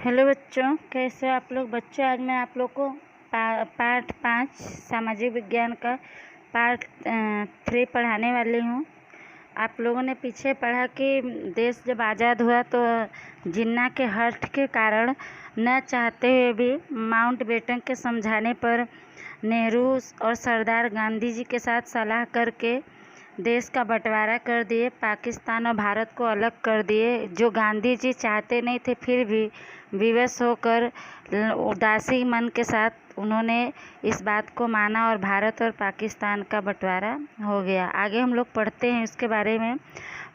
Hello बच्चों, कैसे हो आप लोग। बच्चों, आज मैं आप लोग को पार्ट 5 सामाजिक विज्ञान का पार्ट 3 पढ़ाने वाली हूँ। आप लोगों ने पीछे पढ़ा कि देश जब आज़ाद हुआ तो जिन्ना के हर्ट के कारण न चाहते हुए भी माउंटबेटन के समझाने पर नेहरू और सरदार गांधी जी के साथ सलाह करके देश का बंटवारा कर दिए, पाकिस्तान और भारत को अलग कर दिए। जो गांधी जी चाहते नहीं थे, फिर भी विवश होकर उदासी मन के साथ उन्होंने इस बात को माना और भारत और पाकिस्तान का बंटवारा हो गया। आगे हम लोग पढ़ते हैं इसके बारे में।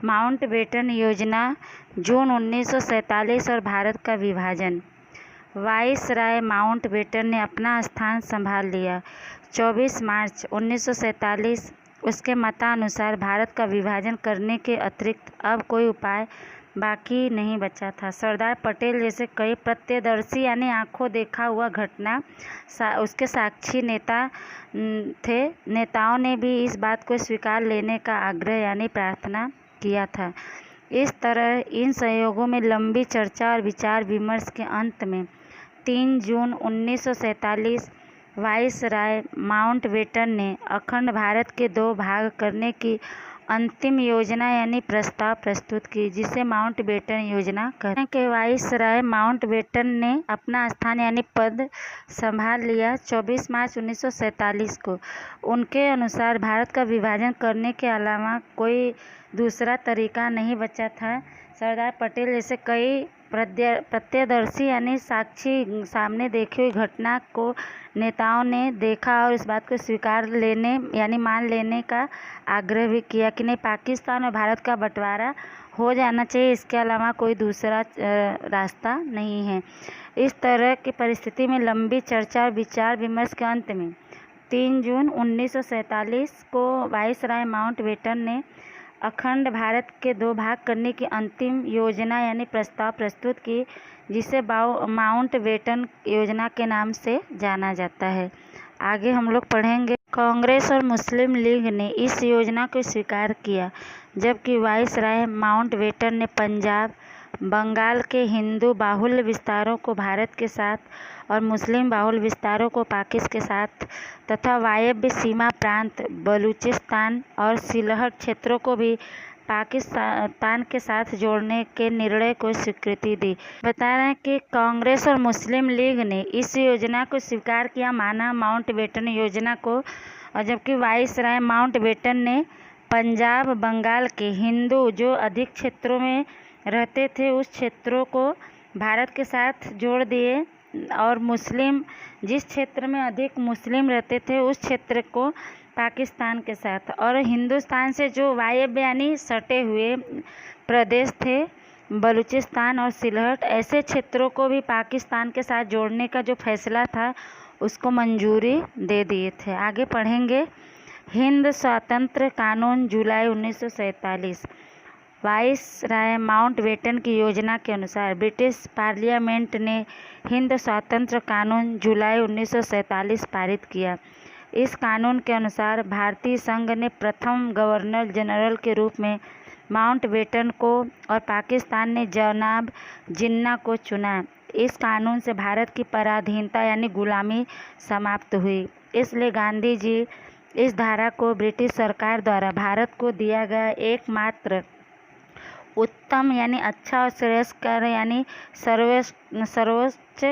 माउंटबेटन योजना, जून 1947 और भारत का विभाजन। वाइसराय माउंटबेटन ने अपना स्थान संभाल लिया। 24 मार्च 1947 उसके मतानुसार भारत का विभाजन करने के अतिरिक्त अब कोई उपाय बाकी नहीं बचा था। सरदार पटेल जैसे कई प्रत्यक्षदर्शी यानी आंखों देखा हुआ घटना उसके साक्षी नेता थे। नेताओं ने भी इस बात को स्वीकार लेने का आग्रह यानी प्रार्थना किया था। इस तरह इन संयोगों में लंबी चर्चा और विचार विमर्श के अंत में 3 जून 1947 वाइसराय माउंटबेटन ने अखंड भारत के 2 भाग करने की अंतिम योजना यानी प्रस्ताव प्रस्तुत की, जिसे माउंटबेटन योजना कहते हैं। कि वाइसराय माउंटबेटन ने अपना स्थान यानी पद संभाल लिया 24 मार्च 1947 को। उनके अनुसार भारत का विभाजन करने के अलावा कोई दूसरा तरीका नहीं बचा था। सरदार पटेल जैसे कई प्रत्यक्षदर्शी यानी साक्षी सामने देखी हुई घटना को नेताओं ने देखा और इस बात को स्वीकार लेने यानी मान लेने का आग्रह भी किया कि नहीं, पाकिस्तान और भारत का बंटवारा हो जाना चाहिए, इसके अलावा कोई दूसरा रास्ता नहीं है। इस तरह की परिस्थिति में लंबी चर्चा और विचार विमर्श के अंत में 3 जून 1947 को वाइसराय माउंटबेटन ने अखंड भारत के 2 भाग करने की अंतिम योजना यानी प्रस्ताव प्रस्तुत की, जिसे माउंटबेटन योजना के नाम से जाना जाता है। आगे हम लोग पढ़ेंगे। कांग्रेस और मुस्लिम लीग ने इस योजना को स्वीकार किया, जबकि वाइसराय माउंटबेटन ने पंजाब, बंगाल के हिंदू बाहुल्य विस्तारों को भारत के साथ और मुस्लिम बाहुल्य विस्तारों को पाकिस्तान के साथ तथा वायव्य सीमा प्रांत बलूचिस्तान और सिलहट क्षेत्रों को भी पाकिस्तान के साथ जोड़ने के निर्णय को स्वीकृति दी। बता रहे हैं कि कांग्रेस और मुस्लिम लीग ने इस योजना को स्वीकार किया, माना माउंटबेटन योजना को, और जबकि वाइसराय माउंटबेटन ने पंजाब, बंगाल के हिंदू जो अधिक क्षेत्रों में रहते थे उस क्षेत्रों को भारत के साथ जोड़ दिए और मुस्लिम जिस क्षेत्र में अधिक मुस्लिम रहते थे उस क्षेत्र को पाकिस्तान के साथ, और हिंदुस्तान से जो वायव्य यानी सटे हुए प्रदेश थे बलूचिस्तान और सिलहट, ऐसे क्षेत्रों को भी पाकिस्तान के साथ जोड़ने का जो फैसला था उसको मंजूरी दे दिए थे। आगे पढ़ेंगे। हिंद स्वातंत्र कानून, जुलाई 1947। वाइसराय माउंटबेटन की योजना के अनुसार ब्रिटिश पार्लियामेंट ने हिंद स्वातंत्र कानून जुलाई 1947 पारित किया। इस कानून के अनुसार भारतीय संघ ने प्रथम गवर्नर जनरल के रूप में माउंटबेटन को और पाकिस्तान ने जनाब जिन्ना को चुना। इस कानून से भारत की पराधीनता यानी गुलामी समाप्त हुई। इसलिए गांधी जी इस धारा को ब्रिटिश सरकार द्वारा भारत को दिया गया एकमात्र उत्तम यानी अच्छा और श्रेयस्कर यानी सर्वोच्च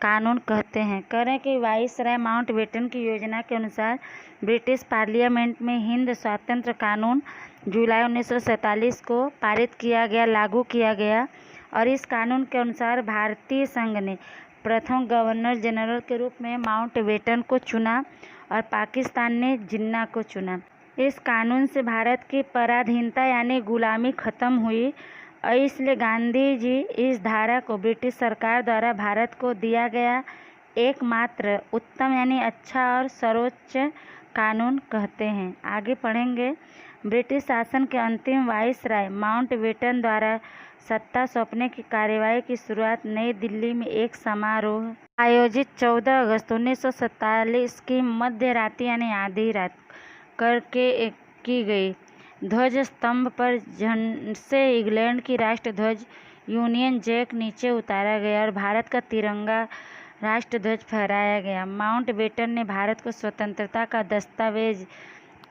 कानून कहते हैं। करें कि वाइसराय माउंटबेटन की योजना के अनुसार ब्रिटिश पार्लियामेंट में हिंद स्वातंत्र कानून जुलाई 1947 को पारित किया गया, लागू किया गया, और इस कानून के अनुसार भारतीय संघ ने प्रथम गवर्नर जनरल के रूप में माउंटबेटन को चुना और पाकिस्तान ने जिन्ना को चुना। इस कानून से भारत की पराधीनता यानी गुलामी खत्म हुई और इसलिए गांधी जी इस धारा को ब्रिटिश सरकार द्वारा भारत को दिया गया एकमात्र उत्तम यानी अच्छा और सर्वोच्च कानून कहते हैं। आगे पढ़ेंगे। ब्रिटिश शासन के अंतिम वाइसराय माउंटबेटन द्वारा सत्ता सौंपने की कार्यवाही की शुरुआत नई दिल्ली में एक समारोह आयोजित 14 अगस्त 1947 की मध्य रात्रि यानी आधी रात करके की गई। ध्वज स्तंभ पर झंड से इंग्लैंड की राष्ट्र ध्वज यूनियन जैक नीचे उतारा गया और भारत का तिरंगा राष्ट्रध्वज फहराया गया। माउंटबेटन ने भारत को स्वतंत्रता का दस्तावेज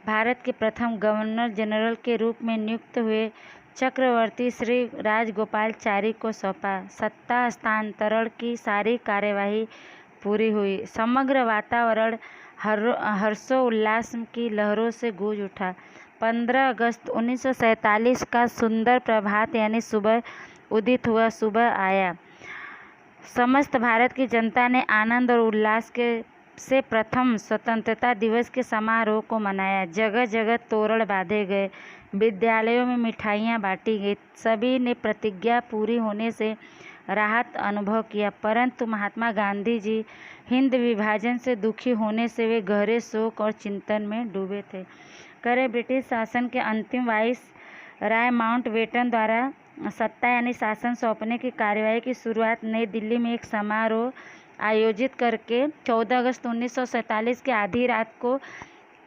भारत के प्रथम गवर्नर जनरल के रूप में नियुक्त हुए चक्रवर्ती श्री राजगोपालाचारी को सौंपा। सत्ता हस्तांतरण की सारी कार्यवाही पूरी हुई। समग्र वातावरण हर्षोल्लास की लहरों से गूंज उठा। 15 अगस्त 1947 का सुंदर प्रभात यानी सुबह उदित हुआ, सुबह आया। समस्त भारत की जनता ने आनंद और उल्लास से प्रथम स्वतंत्रता दिवस के समारोह को मनाया। जगह जगह तोरण बांधे गए, विद्यालयों में मिठाइयाँ बांटी गई। सभी ने प्रतिज्ञा पूरी होने से राहत अनुभव किया, परंतु महात्मा गांधी जी हिंद विभाजन से दुखी होने से वे गहरे शोक और चिंतन में डूबे थे। ब्रिटिश शासन के अंतिम वाइसराय माउंटबेटन द्वारा सत्ता यानी शासन सौंपने की कार्यवाही की शुरुआत नई दिल्ली में एक समारोह आयोजित करके 14 अगस्त 1947 की आधी रात को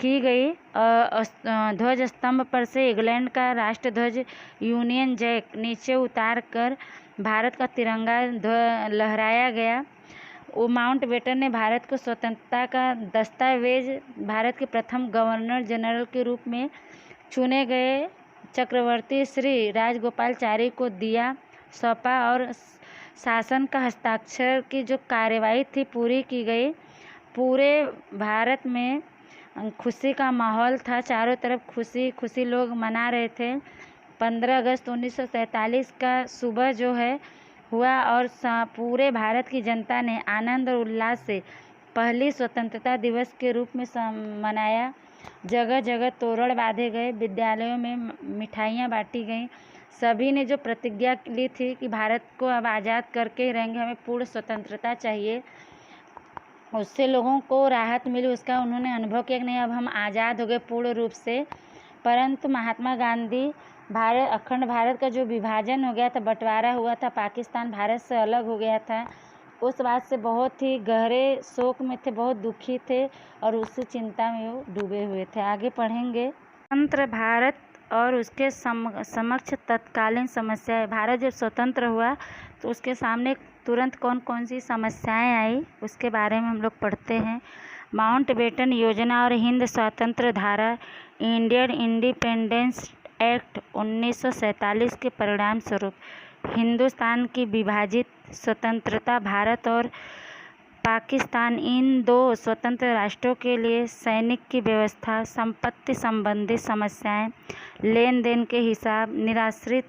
की गई। ध्वज स्तंभ पर से इंग्लैंड का राष्ट्रध्वज यूनियन जैक नीचे उतार कर भारत का तिरंगा लहराया गया। माउंटबेटन ने भारत को स्वतंत्रता का दस्तावेज भारत के प्रथम गवर्नर जनरल के रूप में चुने गए चक्रवर्ती श्री राजगोपालाचारी को दिया, सौंपा और शासन का हस्ताक्षर की जो कार्यवाही थी पूरी की गई। पूरे भारत में खुशी का माहौल था, चारों तरफ खुशी खुशी लोग मना रहे थे। 15 अगस्त 1947 का सुबह जो है हुआ और पूरे भारत की जनता ने आनंद और उल्लास से पहली स्वतंत्रता दिवस के रूप में मनाया। जगह जगह तोरण बांधे गए, विद्यालयों में मिठाइयाँ बांटी गईं। सभी ने जो प्रतिज्ञा ली थी कि भारत को अब आज़ाद करके ही रहेंगे, हमें पूर्ण स्वतंत्रता चाहिए, उससे लोगों को राहत मिली। उसका उन्होंने अनुभव किया कि नहीं, अब हम आज़ाद हो गए पूर्ण रूप से। परंतु महात्मा गांधी अखंड भारत का जो विभाजन हो गया था, बंटवारा हुआ था, पाकिस्तान भारत से अलग हो गया था, उस बात से बहुत ही गहरे शोक में थे, बहुत दुखी थे और उसी चिंता में वो डूबे हुए थे। आगे पढ़ेंगे। स्वतंत्र भारत और उसके समक्ष तत्कालीन समस्याएं। भारत जब स्वतंत्र हुआ तो उसके सामने तुरंत कौन कौन सी समस्याएं आई, उसके बारे में हम लोग पढ़ते हैं। माउंटबेटन योजना और हिंद स्वतंत्र धारा, इंडियन इंडिपेंडेंस एक्ट 1947 के परिणाम स्वरूप हिंदुस्तान की विभाजित स्वतंत्रता, भारत और पाकिस्तान इन दो स्वतंत्र राष्ट्रों के लिए सैनिक की व्यवस्था, संपत्ति संबंधी समस्याएं, लेन देन के हिसाब, निराश्रित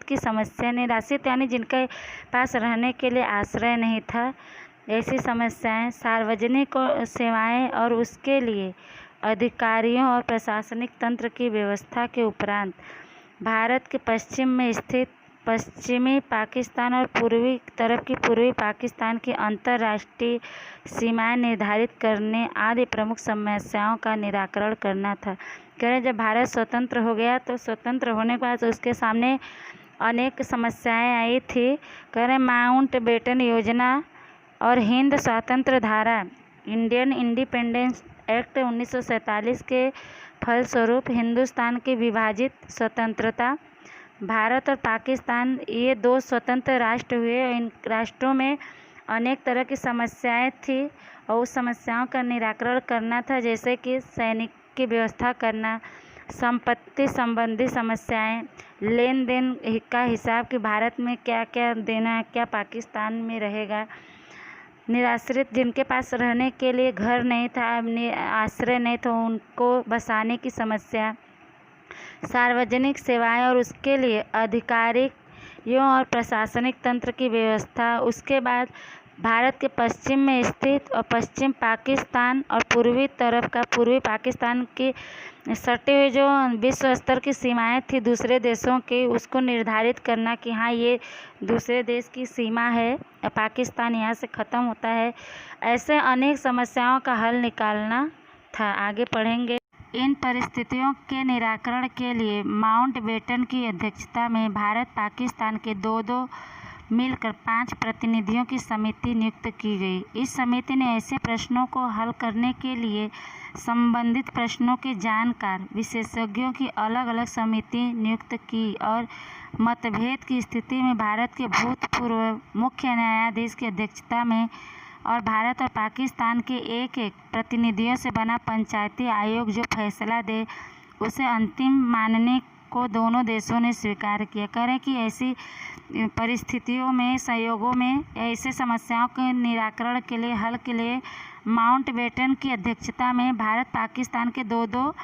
की समस्या, निराश्रित यानी जिनके पास रहने के लिए आश्रय नहीं था, ऐसी समस्याएं, सार्वजनिक सेवाएं और उसके लिए अधिकारियों और प्रशासनिक तंत्र की व्यवस्था के उपरांत भारत के पश्चिम में स्थित पश्चिमी पाकिस्तान और पूर्वी तरफ की पूर्वी पाकिस्तान की अंतर्राष्ट्रीय सीमाएं निर्धारित करने आदि प्रमुख समस्याओं का निराकरण करना था। कह रहे जब भारत स्वतंत्र हो गया तो स्वतंत्र होने के बाद उसके सामने अनेक समस्याएं आई थी। कह रहे माउंटबेटन योजना और हिंद स्वतंत्र धारा, इंडियन इंडिपेंडेंस एक्ट 1947 के फलस्वरूप हिंदुस्तान की विभाजित स्वतंत्रता, भारत और पाकिस्तान ये दो स्वतंत्र राष्ट्र हुए। इन राष्ट्रों में अनेक तरह की समस्याएं थी और उस समस्याओं का निराकरण करना था, जैसे कि सैनिक की व्यवस्था करना, संपत्ति संबंधी समस्याएं, लेन देन का हिसाब कि भारत में क्या क्या देना है, क्या पाकिस्तान में रहेगा, निराश्रित जिनके पास रहने के लिए घर नहीं था, आश्रय नहीं था, उनको बसाने की समस्या, सार्वजनिक सेवाएं और उसके लिए अधिकारियों और प्रशासनिक तंत्र की व्यवस्था। उसके बाद भारत के पश्चिम में स्थित और पश्चिम पाकिस्तान और पूर्वी तरफ का पूर्वी पाकिस्तान की सटे हुए जो विश्व स्तर की सीमाएं थी दूसरे देशों की, उसको निर्धारित करना कि हाँ ये दूसरे देश की सीमा है, पाकिस्तान यहाँ से ख़त्म होता है। ऐसे अनेक समस्याओं का हल निकालना था। आगे पढ़ेंगे। इन परिस्थितियों के निराकरण के लिए माउंटबेटन की अध्यक्षता में भारत पाकिस्तान के दो मिलकर 5 प्रतिनिधियों की समिति नियुक्त की गई। इस समिति ने ऐसे प्रश्नों को हल करने के लिए संबंधित प्रश्नों के जानकार विशेषज्ञों की अलग अलग समिति नियुक्त की और मतभेद की स्थिति में भारत के भूतपूर्व मुख्य न्यायाधीश की अध्यक्षता में और भारत और पाकिस्तान के एक प्रतिनिधियों से बना पंचायती आयोग जो फैसला दे उसे अंतिम मानने को दोनों देशों ने स्वीकार किया। करें कि ऐसी परिस्थितियों में संयोगों में ऐसे समस्याओं के निराकरण के लिए हल के लिए माउंटबेटन की अध्यक्षता में भारत पाकिस्तान के दो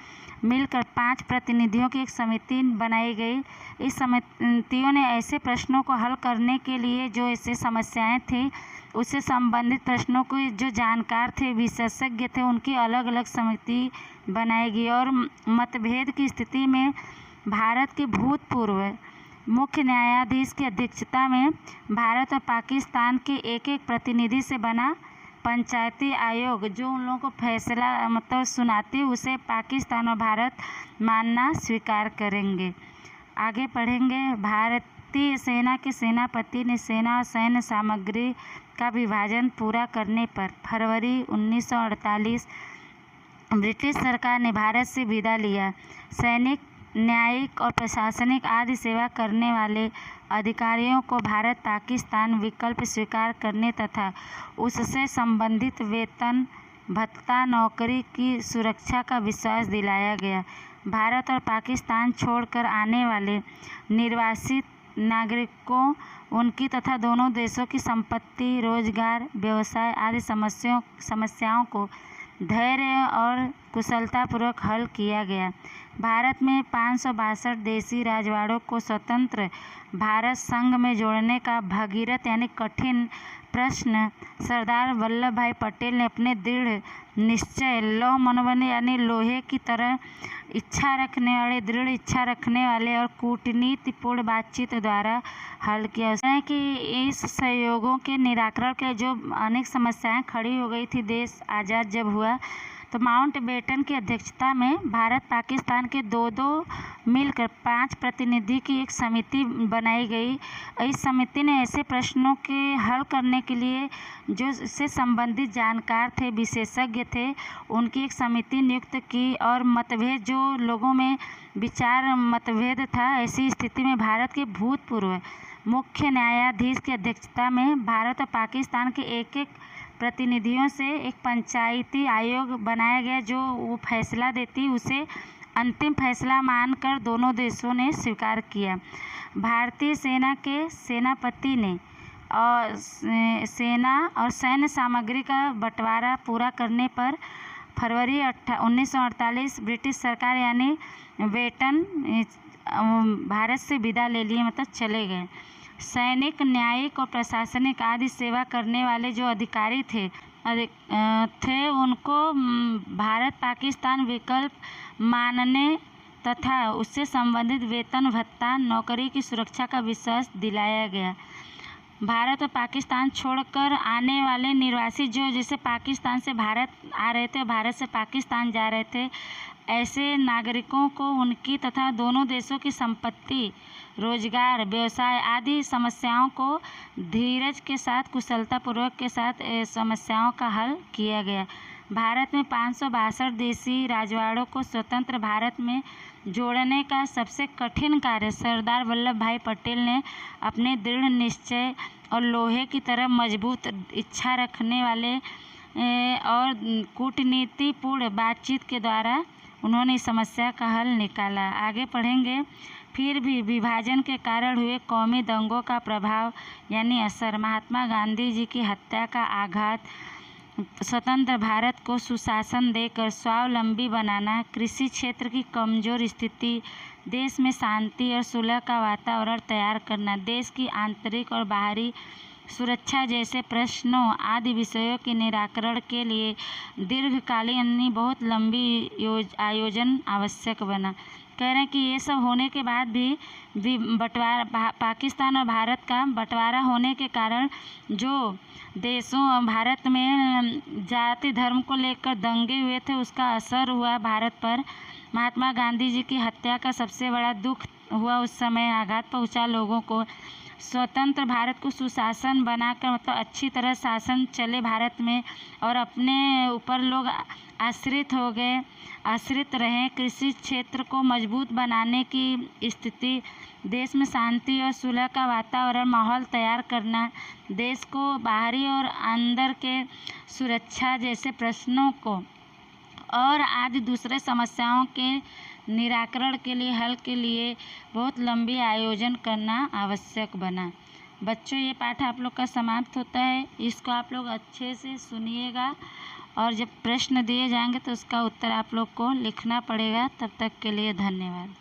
मिलकर 5 प्रतिनिधियों की एक समिति बनाई गई। इस समितियों ने ऐसे प्रश्नों को हल करने के लिए जो ऐसे समस्याएं थी उससे संबंधित प्रश्नों को जो जानकार थे विशेषज्ञ थे उनकी अलग अलग समिति बनाई गई और मतभेद की स्थिति में भारत के भूतपूर्व मुख्य न्यायाधीश की अध्यक्षता में भारत और पाकिस्तान के एक प्रतिनिधि से बना पंचायती आयोग जो उन लोगों को फैसला सुनाती उसे पाकिस्तान और भारत मानना स्वीकार करेंगे। आगे पढ़ेंगे। भारतीय सेना के सेनापति ने सेना और सैन्य सामग्री का विभाजन पूरा करने पर फरवरी 1948 ब्रिटिश सरकार ने भारत से विदा लिया। सैनिक, न्यायिक और प्रशासनिक आदि सेवा करने वाले अधिकारियों को भारत पाकिस्तान विकल्प स्वीकार करने तथा उससे संबंधित वेतन भत्ता नौकरी की सुरक्षा का विश्वास दिलाया गया। भारत और पाकिस्तान छोड़कर आने वाले निर्वासित नागरिकों उनकी तथा दोनों देशों की संपत्ति, रोजगार, व्यवसाय आदि समस्याओं को धैर्य और कुशलतापूर्वक हल किया गया। भारत में 562 देशी राजवाड़ों को स्वतंत्र भारत संघ में जोड़ने का भगीरथ यानी कठिन प्रश्न सरदार वल्लभ भाई पटेल ने अपने दृढ़ निश्चय लौह मनोबल यानी लोहे की तरह दृढ़ इच्छा रखने वाले और कूटनीतिपूर्ण बातचीत द्वारा हल किया। उसने कि इस सहयोगों के निराकरण के जो अनेक समस्याएं खड़ी हो गई थी देश आज़ाद जब हुआ तो माउंटबेटन की अध्यक्षता में भारत पाकिस्तान के दो मिलकर 5 प्रतिनिधि की एक समिति बनाई गई। इस समिति ने ऐसे प्रश्नों के हल करने के लिए जो इससे संबंधित जानकार थे विशेषज्ञ थे उनकी एक समिति नियुक्त की और मतभेद जो लोगों में विचार मतभेद था ऐसी स्थिति में भारत के भूतपूर्व मुख्य न्यायाधीश की अध्यक्षता में भारत और पाकिस्तान के एक प्रतिनिधियों से एक पंचायती आयोग बनाया गया जो वो फैसला देती उसे अंतिम फैसला मानकर दोनों देशों ने स्वीकार किया। भारतीय सेना के सेनापति ने और सेना और सैन्य सामग्री का बंटवारा पूरा करने पर फरवरी 1948 ब्रिटिश सरकार यानी वेटन भारत से विदा ले लिए चले गए। सैनिक, न्यायिक और प्रशासनिक आदि सेवा करने वाले जो अधिकारी थे उनको भारत पाकिस्तान विकल्प मानने तथा उससे संबंधित वेतन भत्ता नौकरी की सुरक्षा का विश्वास दिलाया गया। भारत और पाकिस्तान छोड़कर आने वाले निर्वासित जो जैसे पाकिस्तान से भारत आ रहे थे भारत से पाकिस्तान जा रहे थे ऐसे नागरिकों को उनकी तथा दोनों देशों की संपत्ति, रोजगार, व्यवसाय आदि समस्याओं को धीरज के साथ कुशलतापूर्वक के साथ समस्याओं का हल किया गया। भारत में 562 देशी राजवाड़ों को स्वतंत्र भारत में जोड़ने का सबसे कठिन कार्य सरदार वल्लभ भाई पटेल ने अपने दृढ़ निश्चय और लोहे की तरह मजबूत इच्छा रखने वाले और कूटनीतिपूर्ण बातचीत के द्वारा उन्होंने इस समस्या का हल निकाला। आगे पढ़ेंगे। फिर भी विभाजन के कारण हुए कौमी दंगों का प्रभाव यानी असर, महात्मा गांधी जी की हत्या का आघात, स्वतंत्र भारत को सुशासन देकर स्वावलंबी बनाना, कृषि क्षेत्र की कमजोर स्थिति, देश में शांति और सुलह का वातावरण तैयार करना, देश की आंतरिक और बाहरी सुरक्षा जैसे प्रश्नों आदि विषयों के निराकरण के लिए दीर्घकालीन यानी बहुत लंबी आयोजन आवश्यक बना। कह रहे हैं कि ये सब होने के बाद भी बंटवारा पाकिस्तान और भारत का बंटवारा होने के कारण जो देशों भारत में जाति धर्म को लेकर दंगे हुए थे उसका असर हुआ भारत पर। महात्मा गांधी जी की हत्या का सबसे बड़ा दुख हुआ, उस समय आघात पहुंचा लोगों को। स्वतंत्र भारत को सुशासन बनाकर अच्छी तरह शासन चले भारत में और अपने ऊपर लोग आश्रित रहे। कृषि क्षेत्र को मजबूत बनाने की स्थिति देश में शांति और सुलह का वातावरण माहौल तैयार करना, देश को बाहरी और अंदर के सुरक्षा जैसे प्रश्नों को और आदि दूसरे समस्याओं के निराकरण के लिए हल के लिए बहुत लंबी आयोजन करना आवश्यक बना। बच्चों, ये पाठ आप लोग का समाप्त होता है। इसको आप लोग अच्छे से सुनिएगा और जब प्रश्न दिए जाएंगे तो उसका उत्तर आप लोग को लिखना पड़ेगा। तब तक के लिए धन्यवाद।